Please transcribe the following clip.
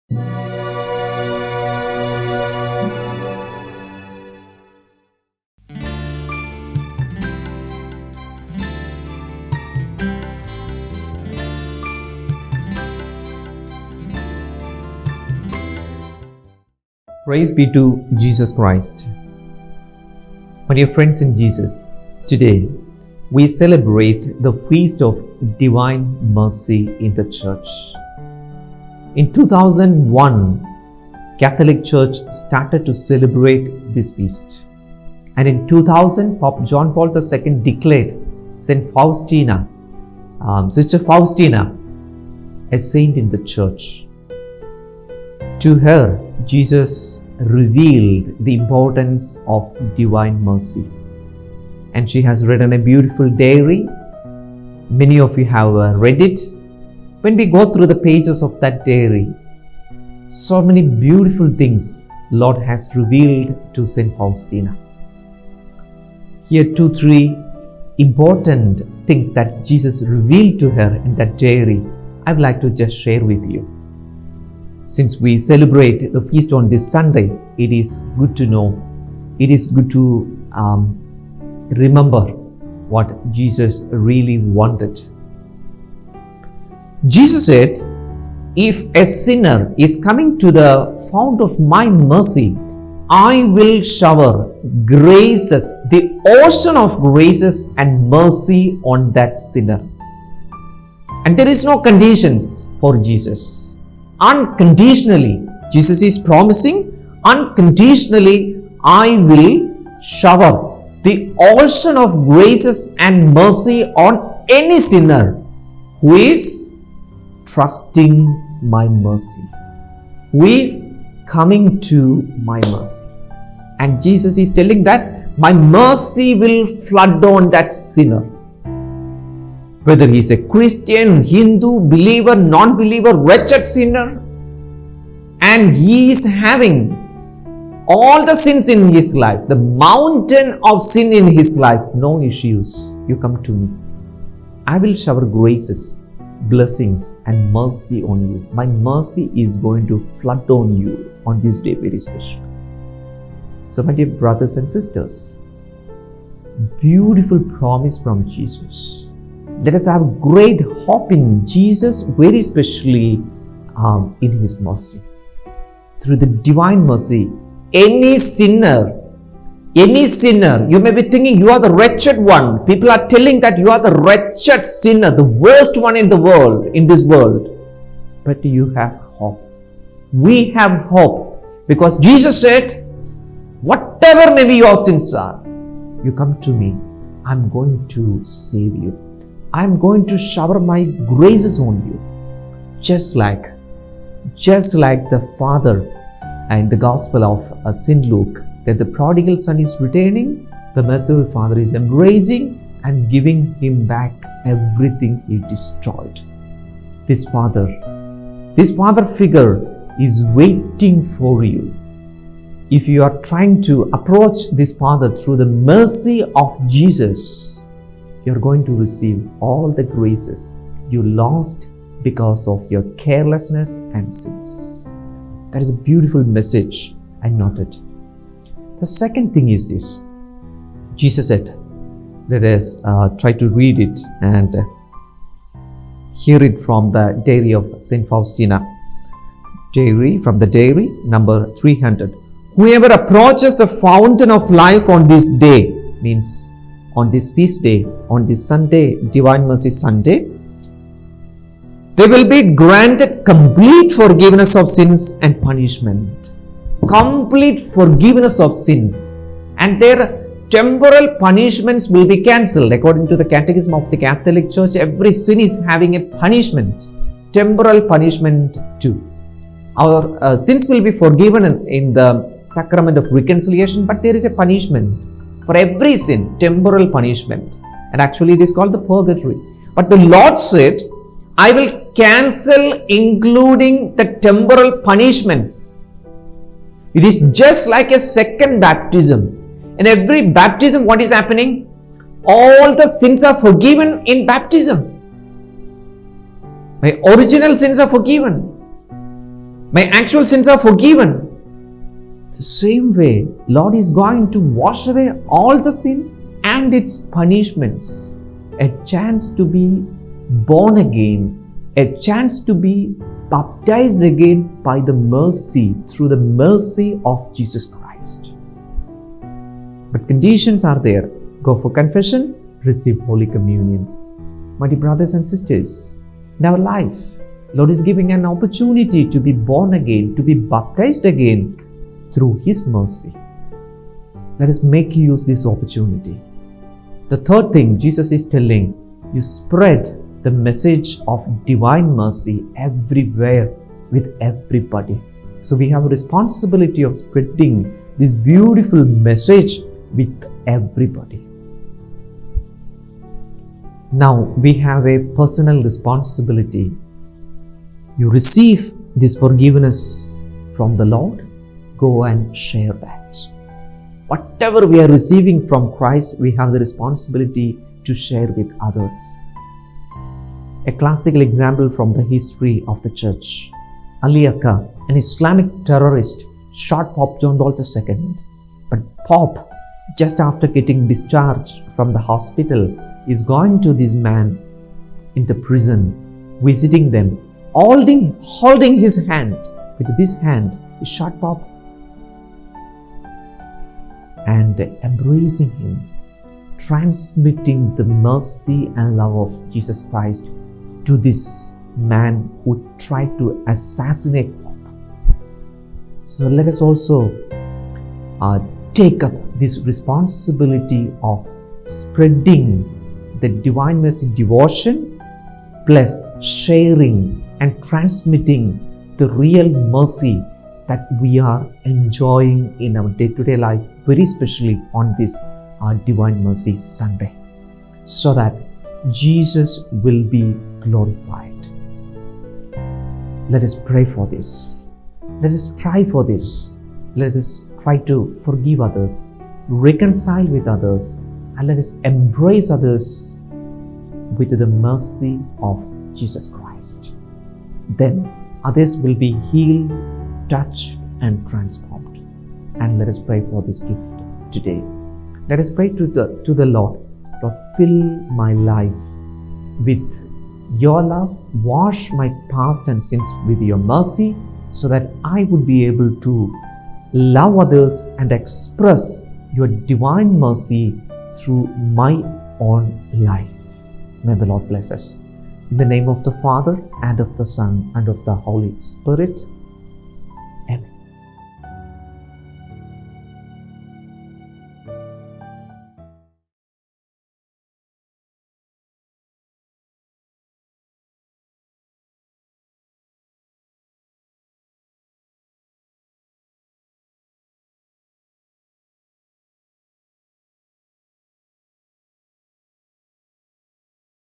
Praise be to Jesus Christ. My dear friends in Jesus, today we celebrate the feast of Divine Mercy in the Church. In 2001, Catholic Church started to celebrate this feast. And in 2000, Pope John Paul II declared Saint Faustina, Sister Faustina, a saint in the Church. To her, Jesus revealed the importance of divine mercy. And she has written a beautiful diary. Many of you have read it. When we go through the pages of that diary, so many beautiful things Lord has revealed to Saint Faustina. Here 2-3 important things that Jesus revealed to her in that diary, I would like to just share with you. Since we celebrate the feast on this Sunday, it is good to know, it is good to remember what Jesus really wanted. Jesus said, if a sinner is coming to the fount of my mercy, I will shower graces, the ocean of graces and mercy on that sinner. And there is no conditions for Jesus. Unconditionally, Jesus is promising, unconditionally, I will shower the ocean of graces and mercy on any sinner who is trusting my mercy, who is coming to my mercy. And Jesus is telling that my mercy will flood on that sinner. Whether he is a Christian, Hindu, believer, non-believer, wretched sinner, and he is having all the sins in his life, the mountain of sin in his life, no issues. You come to me. I will shower graces, blessings and mercy on you. My mercy is going to flood on you on this day, very special. So my dear brothers and sisters, beautiful promise from Jesus. Let us have great hope in Jesus, very especially in His mercy. Through the divine mercy, any sinner, you may be thinking you are the wretched one. People are telling that you are the wretched sinner, the worst one in the world, in this world. But you have hope. We have hope because Jesus said, whatever maybe your sins are, you come to me, I'm going to save you. I'm going to shower my graces on you. Just like the father in the Gospel of St. Luke, that the prodigal son is returning, the merciful father is embracing and giving him back everything he destroyed. This father figure is waiting for you. If you are trying to approach this father through the mercy of Jesus, you're going to receive all the graces you lost because of your carelessness and sins. That is a beautiful message I noted. The second thing is this. Jesus said, let us try to read it and hear it from the diary of Saint Faustina. From the diary number 300. Whoever approaches the fountain of life on this day, means on this feast day, on this Sunday, Divine Mercy Sunday, they will be granted complete forgiveness of sins and punishment. Complete forgiveness of sins. And their temporal punishments will be cancelled. According to the Catechism of the Catholic Church, every sin is having a punishment. Temporal punishment too. Our sins will be forgiven in the sacrament of reconciliation, but there is a punishment for every sin, temporal punishment. And actually it is called the purgatory. But the Lord said, I will cancel including the temporal punishments. It is just like a second baptism. In every baptism, what is happening? All the sins are forgiven in baptism. My original sins are forgiven. My actual sins are forgiven. The same way, Lord is going to wash away all the sins and its punishments. A chance to be born again, a chance to be baptized again by the mercy, through the mercy of Jesus Christ. But conditions are there. Go for confession, receive Holy Communion. My dear brothers and sisters, in our life, Lord is giving an opportunity to be born again, to be baptized again through His mercy. Let us make use this opportunity. The third thing Jesus is telling, you spread the message of divine mercy everywhere with everybody. So we have a responsibility of spreading this beautiful message with everybody. Now we have a personal responsibility. You receive this forgiveness from the Lord, go and share that. Whatever we are receiving from Christ, we have the responsibility to share with others. A classical example from the history of the church. Ali Akka, an Islamic terrorist, shot Pope John Paul II. But Pope, just after getting discharged from the hospital, is going to this man in the prison, visiting them, holding his hand. With this hand, he shot Pope and embracing him, transmitting the mercy and love of Jesus Christ to this man who tried to assassinate Pope. So let us also take up this responsibility of spreading the divine mercy devotion plus sharing and transmitting the real mercy that we are enjoying in our day-to-day life, very especially on this Divine Mercy Sunday, so that Jesus will be glorified. Let us pray for this. Let us try for this. Let us try to forgive others, reconcile with others, and let us embrace others with the mercy of Jesus Christ. Then others will be healed, touched, and transformed. And let us pray for this gift today. Let us pray to the Lord. Lord, fill my life with your love. Wash my past and sins with your mercy, so that I would be able to love others and express your divine mercy through my own life. May the Lord bless us. In the name of the Father, and of the Son, and of the Holy Spirit.